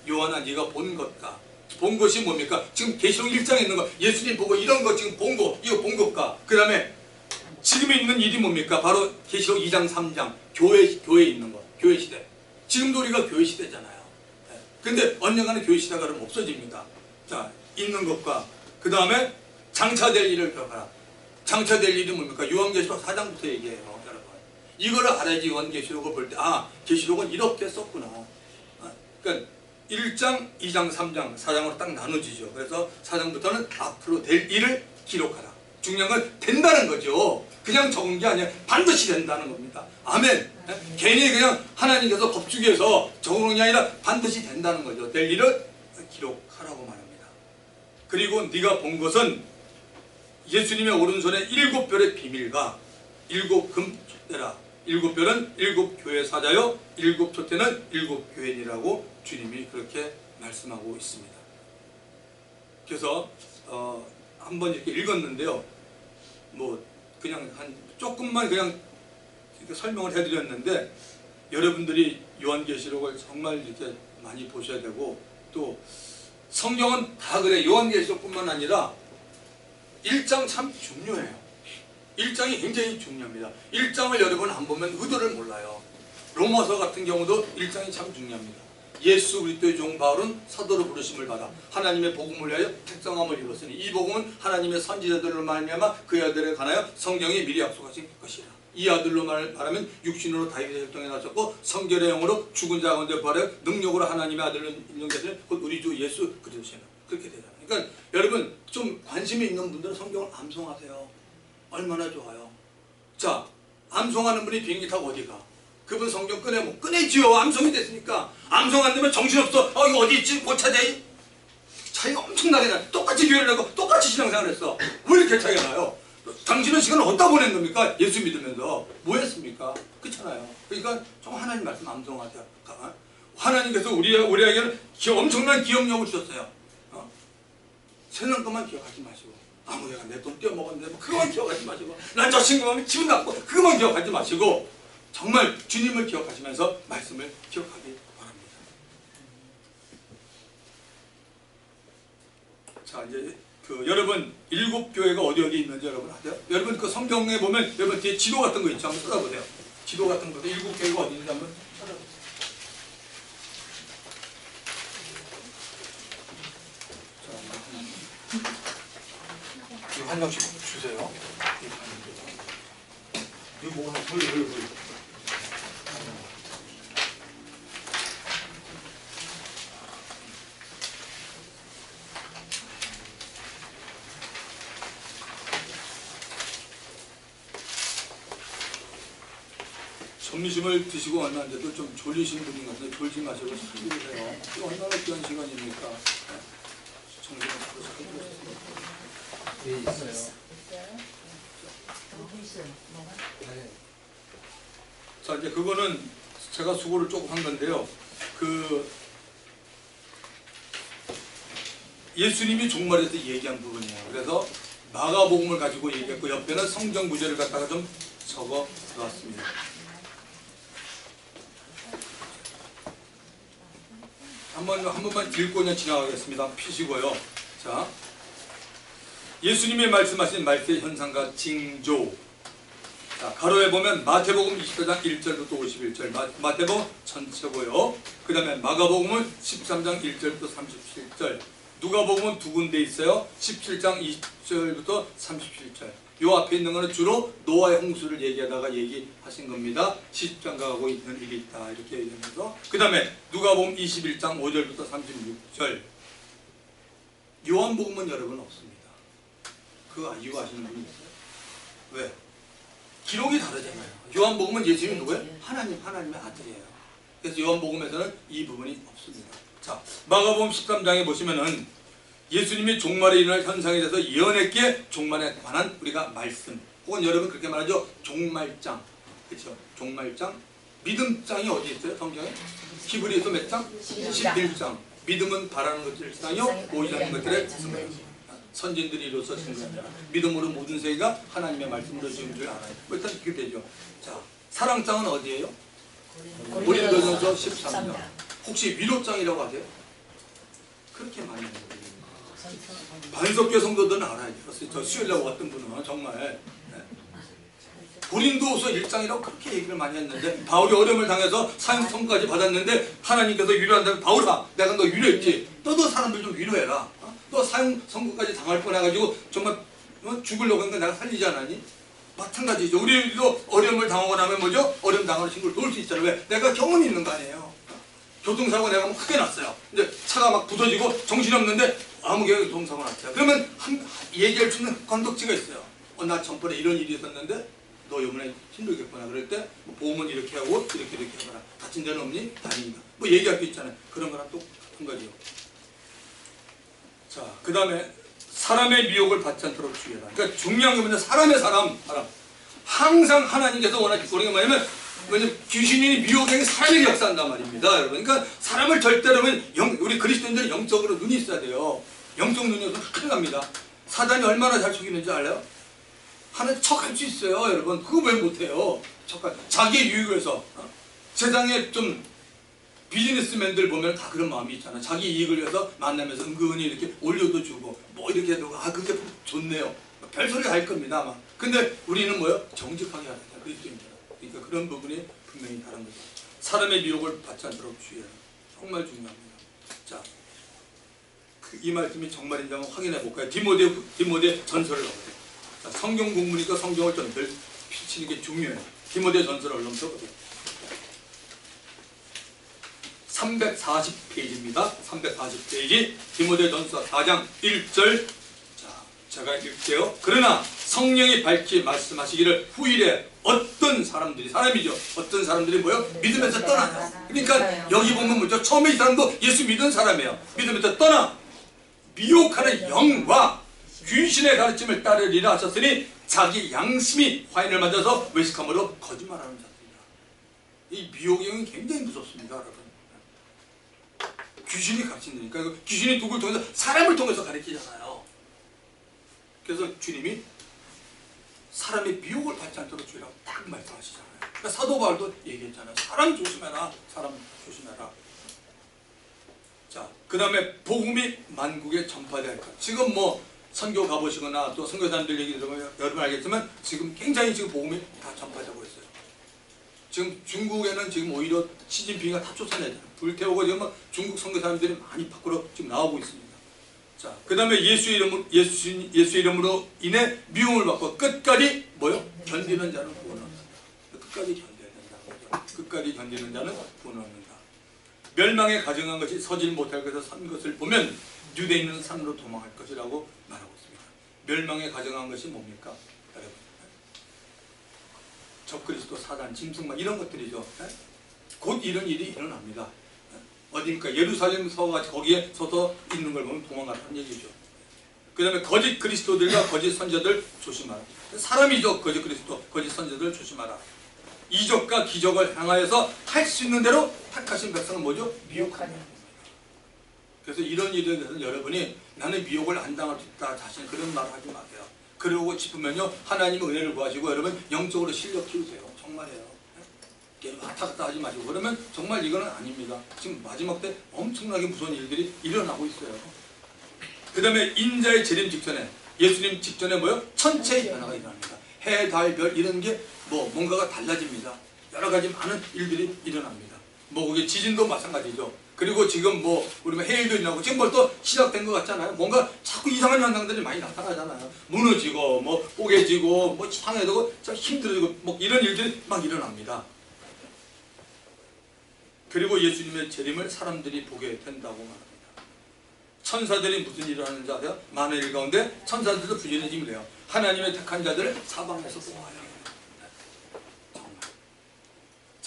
요한아 네가 본 것과 본 것이 뭡니까? 지금 계시록 1장에 있는 거 예수님 보고 이런 거 지금 본 거 이거 본 것과 그 다음에 지금 있는 일이 뭡니까? 바로 계시록 2장 3장 교회에 있는 거 교회 시대. 지금도 우리가 교회 시대잖아요. 근데 언젠가는 교회 시대가 그러면 없어집니다. 자 있는 것과 그 다음에 장차될 일을 기억하라. 장차될 일이 뭡니까? 요한계시록 4장부터 얘기해요. 여러분 이거를 알아야지 요한계시록을 볼 때 아 계시록은 이렇게 썼구나. 그러니까 1장, 2장, 3장, 4장으로 딱 나눠지죠. 그래서 4장부터는 앞으로 될 일을 기록하라. 중요한 건 된다는 거죠. 그냥 적은 게 아니라 반드시 된다는 겁니다. 아멘. 괜히 그냥 하나님께서 법칙에서 적은 게 아니라 반드시 된다는 거죠. 될 일을 기록하라고 말합니다. 그리고 네가 본 것은 예수님의 오른손에 7별의 비밀과 7금촛대라. 7별은 7교회 사자요 7촛대는 7교회니라고 주님이 그렇게 말씀하고 있습니다. 그래서 한번 이렇게 읽었는데요. 뭐 그냥 한 조금만 그냥 이렇게 설명을 해드렸는데 여러분들이 요한계시록을 정말 이렇게 많이 보셔야 되고 또 성경은 다 그래. 요한계시록뿐만 아니라 1장 참 중요해요. 1장이 굉장히 중요합니다. 1장을 여러분 안 보면 의도를 몰라요. 로마서 같은 경우도 1장이 참 중요합니다. 예수 그리스도의 종 바울은 사도로 부르심을 받아 하나님의 복음을 위하여 택정함을 입었으니 이 복음은 하나님의 선지자들로 말미암아 그 아들에 관하여 성경이 미리 약속하신 것이라. 이 아들로 말하면 육신으로 다윗의 혈통에 나셨고 성결의 영으로 죽은 자 가운데 부활하여 능력으로 하나님의 아들로 인정되시는 곧 우리 주 예수 그리스도시라. 그렇게 되잖아요. 그러니까 여러분 좀 관심이 있는 분들은 성경을 암송하세요. 얼마나 좋아요. 자 암송하는 분이 비행기 타고 어디 가? 그분 성경 꺼내면 꺼내지요. 암송이 됐으니까. 암송 안 되면 정신없어. 이거 어디 있지? 못 찾아. 차이가 엄청나게 나요. 똑같이 교회를 하고 똑같이 신앙생활을 했어. 왜 이렇게 차이가 나요? 당신은 시간을 어디다 보낸 겁니까? 예수 믿으면서 뭐 했습니까? 그렇잖아요. 그러니까 좀 하나님 말씀 암송하세요. 하나님께서 우리에게는 엄청난 기억력을 주셨어요. 세상 것만 기억하지 마시고 아무 내가 내 돈 떼어먹었는데 뭐 그것만 기억하지 마시고 난 저 친구만 기분 나쁘고 그것만 기억하지 마시고 정말 주님을 기억하시면서 말씀을 기억하기 바랍니다. 자 이제 여러분 7교회가 어디 있는지 여러분 아세요? 여러분 그 성경에 보면 여러분 뒤에 지도 같은 거 있죠? 한번 찾아보세요. 지도 같은 것도 7교회가 어디 있는지 한번 찾아보세요. 이거 한 장씩 주세요. 이거 뭐가 물. 점심을 드시고 얼마 안 돼도 좀 졸리신 분인 것 같은데 졸지 마시고 살리세요. 이거 얼마나 귀한 시간입니까? 정신을 차려서 해주셨습니다. 네, 있어요. 자, 이제 그거는 제가 수고를 조금 한 건데요. 예수님이 종말에서 얘기한 부분이에요. 그래서 마가복음을 가지고 얘기했고 옆에는 성경 구절을 갖다가 좀 적어 놓았습니다. 한 번만 읽고 그냥 지나가겠습니다. 피시고요. 자, 예수님이 말씀하신 말세의 현상과 징조. 자, 가로에 보면 마태복음 24장 1절부터 51절, 마태복음 전체고요. 그 다음에 마가복음은 13장 1절부터 37절, 누가복음은 두 군데 있어요. 17장 20절부터 37절. 요 앞에 있는 거는 주로 노아의 홍수를 얘기하다가 얘기하신 겁니다. 시집장가하고 있는 일이 있다 이렇게 얘기하면서 그 다음에 누가복음 21장 5절부터 36절. 요한복음은 여러분 없습니다. 그거 이유 아시는 분이 있어요? 왜? 기록이 다르잖아요. 요한복음은 예수님이 누구예요? 하나님의 아들이에요. 그래서 요한복음에서는 이 부분이 없습니다. 자, 마가복음 13장에 보시면은 예수님이 종말에 일어날 현상에 대해서 예언했기에 종말에 관한 우리가 말씀, 혹은 여러분 그렇게 말하죠. 종말장. 그렇죠? 종말장. 믿음장이 어디 있어요? 성경에? 히브리서 몇 장? 11장. 믿음은 바라는 것들을 상하여 보이지 않는 것들의 증거입니다. 선진들이 이로써 증거합니다. 믿음으로 모든 세계가 하나님의 말씀으로 지은 줄 알아요. 뭐 일단 그렇게 되죠. 자, 사랑장은 어디예요? 고린도전서 13장. 혹시 위로장이라고 하세요? 그렇게 많이 해요. 반석교 성도들은 알아야죠. 저 수요일날 왔던 분은 정말 고린도후서 1장이라고 그렇게 얘기를 많이 했는데, 바울이 어려움을 당해서 사형 선고까지 받았는데 하나님께서 위로한다면, 바울아 내가 너 위로했지, 너도 사람들 좀 위로해라. 너 사형 선고까지 당할 뻔해가지고 정말 죽으려고 했는데 내가 살리지 않았니? 마찬가지죠. 우리도 어려움을 당하고 나면 뭐죠? 어려움 당하는 친구를 도울 수 있잖아요. 왜? 내가 경험이 있는 거 아니에요. 교통사고 내가 뭐 크게 났어요. 이제 차가 막 부서지고 정신없는데 아무 교통사고 났어요. 그러면 얘기할 수 있는 건덕지가 있어요. 나 전번에 이런 일이 있었는데 너 이번에 힘들겠구나. 그럴 때 뭐 보험은 이렇게 하고 이렇게 해봐라. 다친 데는 없니? 아닙니다. 뭐 얘기할 수 있잖아요. 그런 거랑 똑같은 거죠. 자, 그 다음에 사람의 미혹을 받지 않도록 주의해라. 그러니까 중요한 게 뭐냐? 사람. 항상 하나님께서 원하시는 게 뭐냐면 귀신이 미혹에게 사람에게 역사한단 말입니다. 여러분. 그러니까 사람을 절대로 우리 그리스도인들은 영적으로 눈이 있어야 돼요. 영적 눈이 없으면 큰일 납니다. 사단이 얼마나 잘 속이는지 알아요? 하는 척 할 수 있어요. 여러분. 그거 왜 못해요? 자기의 유익을 위해서. 세상에 좀 비즈니스맨들 보면 다 그런 마음이 있잖아요. 자기 이익을 위해서 만나면서 은근히 이렇게 올려도 주고 뭐 이렇게 해도 그게 좋네요. 별소리 할 겁니다 아마. 근데 우리는 뭐요? 정직하게 하는 거야. 그리스도인들. 그러니까 그런 부분이 분명히 다른 거죠. 사람의 미혹을 받지 않도록 주의해라. 정말 중요합니다. 자, 이 말씀이 정말인지 한번 확인해 볼까요? 디모데 전설을 넣어보세요. 성경 공부니까 성경을 좀 늘 피치는 게 중요해요. 디모데 전설을 얼른 써보세요. 340페이지입니다. 340페이지 디모데 전서 4장 1절. 자, 제가 읽게요. 그러나 성령이 밝히 말씀하시기를 후일에 어떤 사람이죠. 어떤 사람들이 뭐요? 믿음에서 떠나요. 그러니까 여기 보면 뭐죠? 처음에 이 사람도 예수 믿은 사람이에요. 믿음에서 떠나 미혹하는 영과 귀신의 가르침을 따르리라 하셨으니 자기 양심이 화인을 맞아서 외식함으로 거짓말하는 자입니다. 이 미혹의 영이 굉장히 무섭습니다, 여러분. 귀신이 가르친다니까. 귀신이 누굴 통해서? 사람을 통해서 가르치잖아요. 그래서 주님이 사람의 미혹을 받지 않도록 주의라고 딱 말씀하시잖아요. 그러니까 사도 바울도 얘기했잖아요. 사람 조심해라. 사람 조심해라. 자, 그 다음에 복음이 만국에 전파될 것. 지금 뭐 선교 가보시거나 또 선교사님들 얘기 들으면 여러분 알겠지만 지금 굉장히 지금 복음이 다 전파되고 있어요. 지금 중국에는 지금 오히려 시진핑이가 다 쫓아내잖아요. 불태우고 지금 중국 선교사님들이 많이 밖으로 지금 나오고 있습니다. 자, 그 다음에 예수 이름으로 인해 미움을 받고 끝까지 뭐요? 견디는 자는 구원을 얻는다. 끝까지 견뎌야 된다. 끝까지 견디는 자는 구원을 얻는다. 멸망에 가증한 것이 서질 못할 것에서 선 것을 보면 유대인은 산으로 도망할 것이라고 말하고 있습니다. 멸망에 가증한 것이 뭡니까? 여러분, 적그리스도, 사단, 짐승만 이런 것들이죠. 곧 이런 일이 일어납니다. 어디입니까? 예루살렘 서가 거기에 서서 있는 걸 보면 도망가라는 얘기죠. 그 다음에 거짓 그리스도들과 거짓 선자들 조심하라. 사람이죠. 거짓 그리스도, 거짓 선자들 조심하라. 이적과 기적을 향하여서 할 수 있는 대로 택하신 백성은 뭐죠? 미혹하냐. 그래서 이런 일에 대해서는 여러분이 나는 미혹을 안 당할 수 있다 자신 그런 말을 하지 마세요. 그러고 싶으면요 하나님의 은혜를 구하시고 여러분 영적으로 실력 키우세요. 정말이에요. 왔다 갔다 하지 마시고 그러면 정말 이거는 아닙니다. 지금 마지막 때 엄청나게 무서운 일들이 일어나고 있어요. 그 다음에 인자의 재림 직전에 예수님 직전에 뭐요? 천체의 변화가 일어납니다. 해, 달, 별 이런 게 뭔가가 달라집니다. 여러 가지 많은 일들이 일어납니다. 그게 지진도 마찬가지죠. 그리고 지금 우리 해일도 일어나고 지금 벌써 시작된 것 같잖아요. 뭔가 자꾸 이상한 현상들이 많이 나타나잖아요. 무너지고 뽀개지고 상해지고 힘들어지고 이런 일들이 막 일어납니다. 그리고 예수님의 재림을 사람들이 보게 된다고 말합니다. 천사들이 무슨 일을 하는지 아세요? 만일 가운데 천사들도 부지런히 지금 해요. 하나님의 택한 자들을 사방에서 보아요.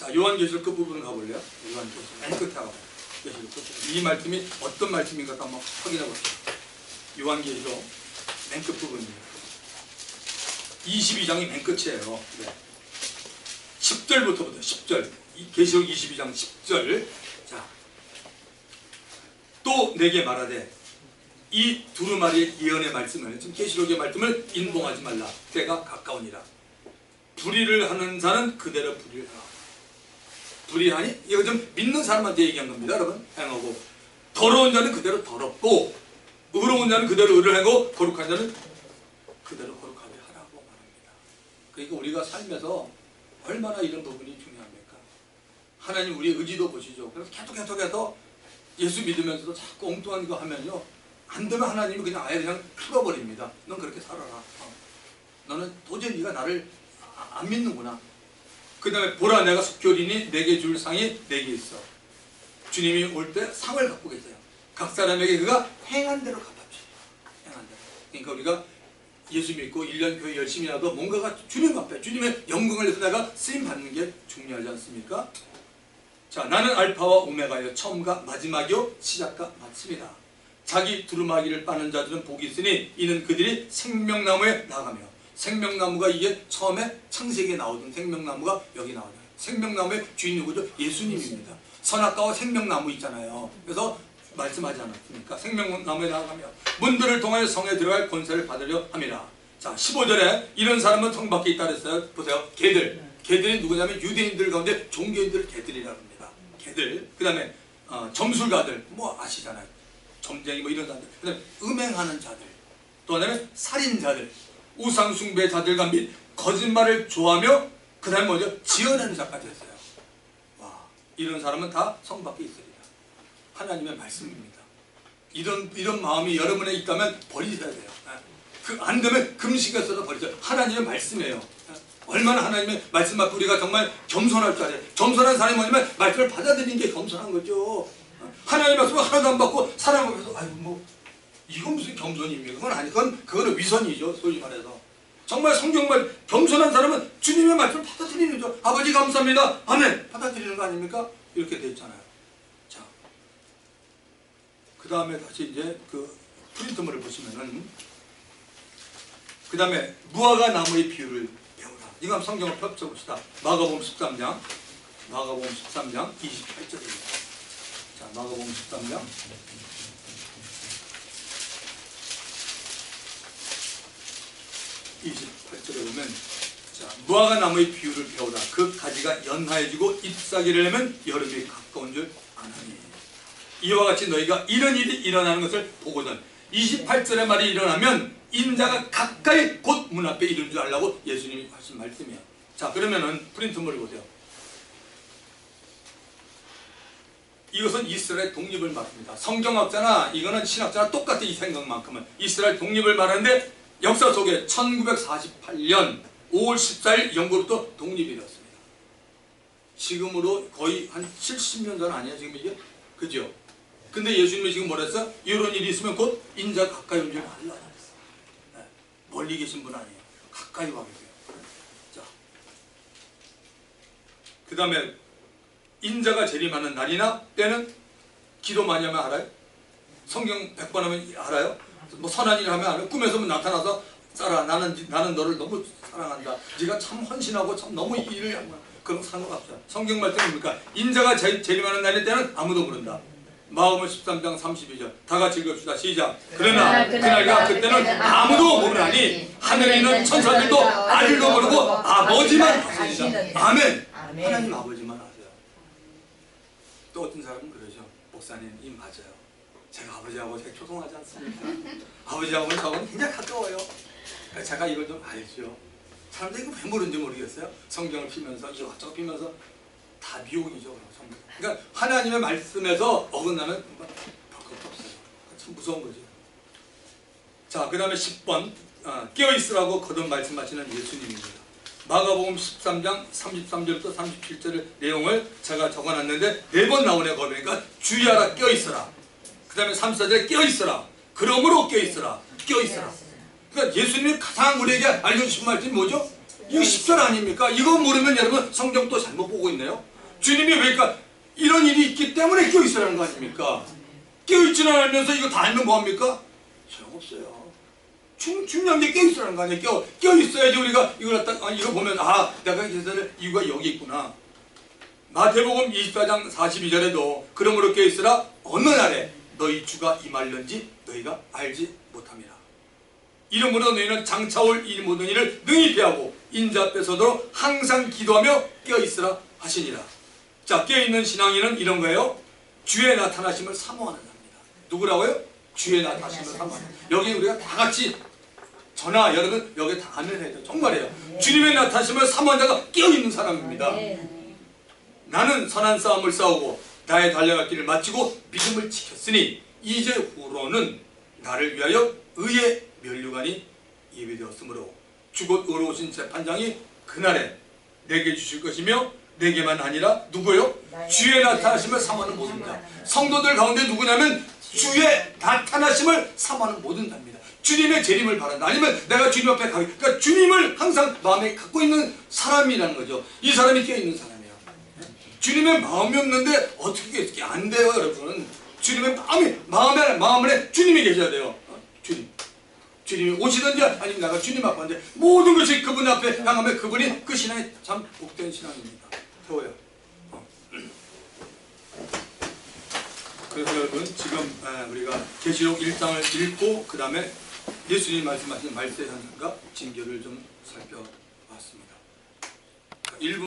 자, 요한계시록 그 부분 가볼래요? 요한계시록 맨 끝에 가봐요. 계시록 끝에. 이 말씀이 어떤 말씀인가 한번 확인해 보세요. 요한계시록 맨 끝 부분입니다. 22장이 맨 끝이에요. 네. 10절부터부터 10절. 계시록 22장 10절. 자, 또 내게 말하되 이 두루마리의 예언의 말씀을, 지금 계시록의 말씀을 인봉하지 말라. 때가 가까우니라. 불의를 하는 자는 그대로 불의를 하라. 불의하니? 이거 좀 믿는 사람한테 얘기한 겁니다. 여러분, 행하고 더러운 자는 그대로 더럽고 의로운 자는 그대로 의를 하고 거룩한 자는 그대로 거룩하게 하라고 말합니다. 그러니까 우리가 살면서 얼마나 이런 부분이 중요합니까? 하나님 우리의 의지도 보시죠. 그래서 계속해서 예수 믿으면서도 자꾸 엉뚱한 거 하면요, 안 되면 하나님이 그냥 아예 그냥 풀어버립니다. 넌 그렇게 살아라. 너는 도저히 네가 나를 안 믿는구나. 그 다음에 보라 내가 속결이니 내게 줄 상이 내게 있어. 주님이 올 때 상을 갖고 계세요. 각 사람에게 그가 행한 대로 갚아주세요. 행한 대로. 그러니까 우리가 예수 믿고 1년 교회 열심히 하도 뭔가가 주님 앞에 주님의 영광을 위해서 내가 쓰임 받는 게 중요하지 않습니까? 자, 나는 알파와 오메가요, 처음과 마지막이요, 시작과 마침이다. 자기 두루마기를 빠는 자들은 복이 있으니 이는 그들이 생명나무에 나가며, 생명나무가 이게 처음에 창세기에 나오던 생명나무가 여기 나와요. 생명나무의 주인 누구죠? 예수님입니다. 선악과와 생명나무 있잖아요. 그래서 말씀하지 않았습니까? 생명나무에 나가며 문들을 통하여 성에 들어갈 권세를 받으려 함이라. 자, 15절에 이런 사람은 성 밖에 있다 그랬어요. 보세요. 개들이 누구냐면 유대인들 가운데 종교인들 개들이라고 합니다. 개들. 그 다음에 점술가들, 뭐 아시잖아요. 점쟁이 뭐 이런 자들. 그 다음에 음행하는 자들. 또 하나는 살인자들, 우상숭배자들과 및 거짓말을 좋아하며, 그 다음에 뭐죠? 지어내는 자까지 했어요. 와, 이런 사람은 다 성 밖에 있으리라. 하나님의 말씀입니다. 이런 마음이 여러분에 있다면 버리셔야 돼요. 안 되면 금식에서도 버리세요. 하나님의 말씀이에요. 얼마나 하나님의 말씀 앞에 우리가 정말 겸손할 줄 알아요. 겸손한 사람이 뭐냐면 말씀을 받아들이는 게 겸손한 거죠. 하나님의 말씀을 하나도 안 받고 사람 앞에서 아이고 뭐 이건 무슨 겸손입니까? 그건 아니, 그거는 위선이죠. 소위 말해서. 정말 성경말 겸손한 사람은 주님의 말씀을 받아들이는 거죠. 아버지 감사합니다. 아멘. 받아들이는 거 아닙니까? 이렇게 돼 있잖아요. 자, 그 다음에 다시 이제 그 프린트물을 보시면은, 그 다음에 무화과 나무의 비유를 배우라. 이거 한번 성경을 펼쳐봅시다. 마가복음 13장 28절입니다. 자, 마가복음 13장 28절에 보면, 자, 무화과 나무의 비유를 배우라. 그 가지가 연하여지고 잎사귀를 내면 여름이 가까운 줄 아나니, 이와 같이 너희가 이런 일이 일어나는 것을 보거든. 28절의 말이 일어나면 인자가 가까이 곧 문 앞에 이른 줄 알라고 예수님이 하신 말씀이에요. 자, 그러면은 프린트물을 보세요. 이것은 이스라엘 독립을 말합니다. 성경학자나 이거는 신학자나 똑같아. 이 생각만큼은 이스라엘 독립을 말하는데, 역사 속에 1948년 5월 14일 영국으로부터 독립이 되었습니다. 지금으로 거의 한 70년 전 아니에요 지금 이게? 그죠? 근데 예수님이 지금 뭐라 했어? 이런 일이 있으면 곧 인자 가까이 온 줄 알라 그랬어. 네. 멀리 계신 분 아니에요. 가까이 와 계세요. 자, 그 다음에 인자가 재림하는 날이나 때는 기도 많이 하면 알아요? 성경 100번 하면 알아요? 뭐 선한 일 하면 알아요? 꿈에서 나타나서 쌀아, 나는 너를 너무 사랑한다. 네가 참 헌신하고 참 너무 일을 한 거야. 그런 거 상관없어요. 성경 말씀은 뭡니까? 인자가 재림하는 날일 때는 아무도 모른다. 마가복음 13장 32절 다 같이 읽읍시다. 시작. 그러나 그날과 그때는 아무도 모르나니 하늘에 있는 천사들도 아들도 모르고 아버지만 아십니다. 아멘. 하나님 아버지만 아세요. 또 어떤 사람은 그러죠. 목사님, 이 맞아요. 제가 아버지하고 제가 교통하지 않습니까? 아버지하고는 저하고는 굉장히 가까워요. 제가 이걸 좀 알죠. 사람들이 이거 왜 모르는지 모르겠어요. 성경을 피면서 이것저것 피면서 다 미혹이죠. 그러니까 하나님의 말씀에서 어긋나면 별 것도 없어요. 참 무서운 거죠. 자, 그 다음에 10번 깨어있으라고 거듭 말씀하시는 예수님입니다. 마가복음 13장 33절부터 37절의 내용을 제가 적어놨는데 4번 나오네요. 그러니까 주의하라, 깨어있으라. 그 다음에 34절에 깨어있으라. 그러므로 깨어있으라. 깨어있으라. 그러니까 예수님이 가장 우리에게 알려주신 말씀이 뭐죠? 이거 10절 아닙니까? 이거 모르면 여러분 성경 또 잘못 보고 있네요. 주님이 왜 그러니까 이런 일이 있기 때문에 깨어있으라는 거 아닙니까? 깨어있지는 않으면서 이거 다 알면 뭐합니까? 소용없어요. 중요한 게 깨어있으라는 거 아니에요. 깨어있어야지 우리가 이걸 갖다 이거 보면 아 내가 계산할 이유가 여기 있구나. 마태복음 24장 42절에도 그러므로 깨어있으라 어느 날에 너희 주가 임할는지 너희가 알지 못함이라. 이러므로 너희는 장차올 이 모든 일을 능히 피하고 인자 앞에 서도록 항상 기도하며 깨어있으라 하시니라. 자, 깨어있는 신앙인은 이런 거예요. 주의 나타나심을 사모하는 자입니다. 누구라고요? 주의 나타나심을 사모하는. 여기 우리가 다 같이 저나 여러분 여기 다 아멘 해야 돼요. 정말이에요. 주님의 나타나심을 사모하는 자가 깨어있는 사람입니다. 나는 선한 싸움을 싸우고 나의 달려갈 길을 마치고 믿음을 지켰으니 이제 후로는 나를 위하여 의의 면류관이 예비되었으므로 주곧 의로우신 재판장이 그날에 내게 주실 것이며 내게만 아니라 누구요? 주의 나타나심을 사모하는 모든 자. 성도들 가운데 누구냐면 주의 나타나심을 사모하는 모든 자입니다. 주님의 재림을 바란다. 아니면 내가 주님 앞에 가기. 그러니까 주님을 항상 마음에 갖고 있는 사람이라는 거죠. 이 사람이 깨어있는 사람이에요. 주님의 마음이 없는데 어떻게 이렇게 안 돼요, 여러분. 주님의 마음에 주님이 계셔야 돼요. 주님이 오시든지 아니면 내가 주님 앞에 모든 것이 그분 앞에 향하면 그분이 그 신앙이 참 복된 신앙입니다. 더워요. 그래서 여러분 지금 우리가 계시록 1장을 읽고 그 다음에 예수님이 말씀하신 말세현상과 징조를 좀 살펴봤습니다. 1분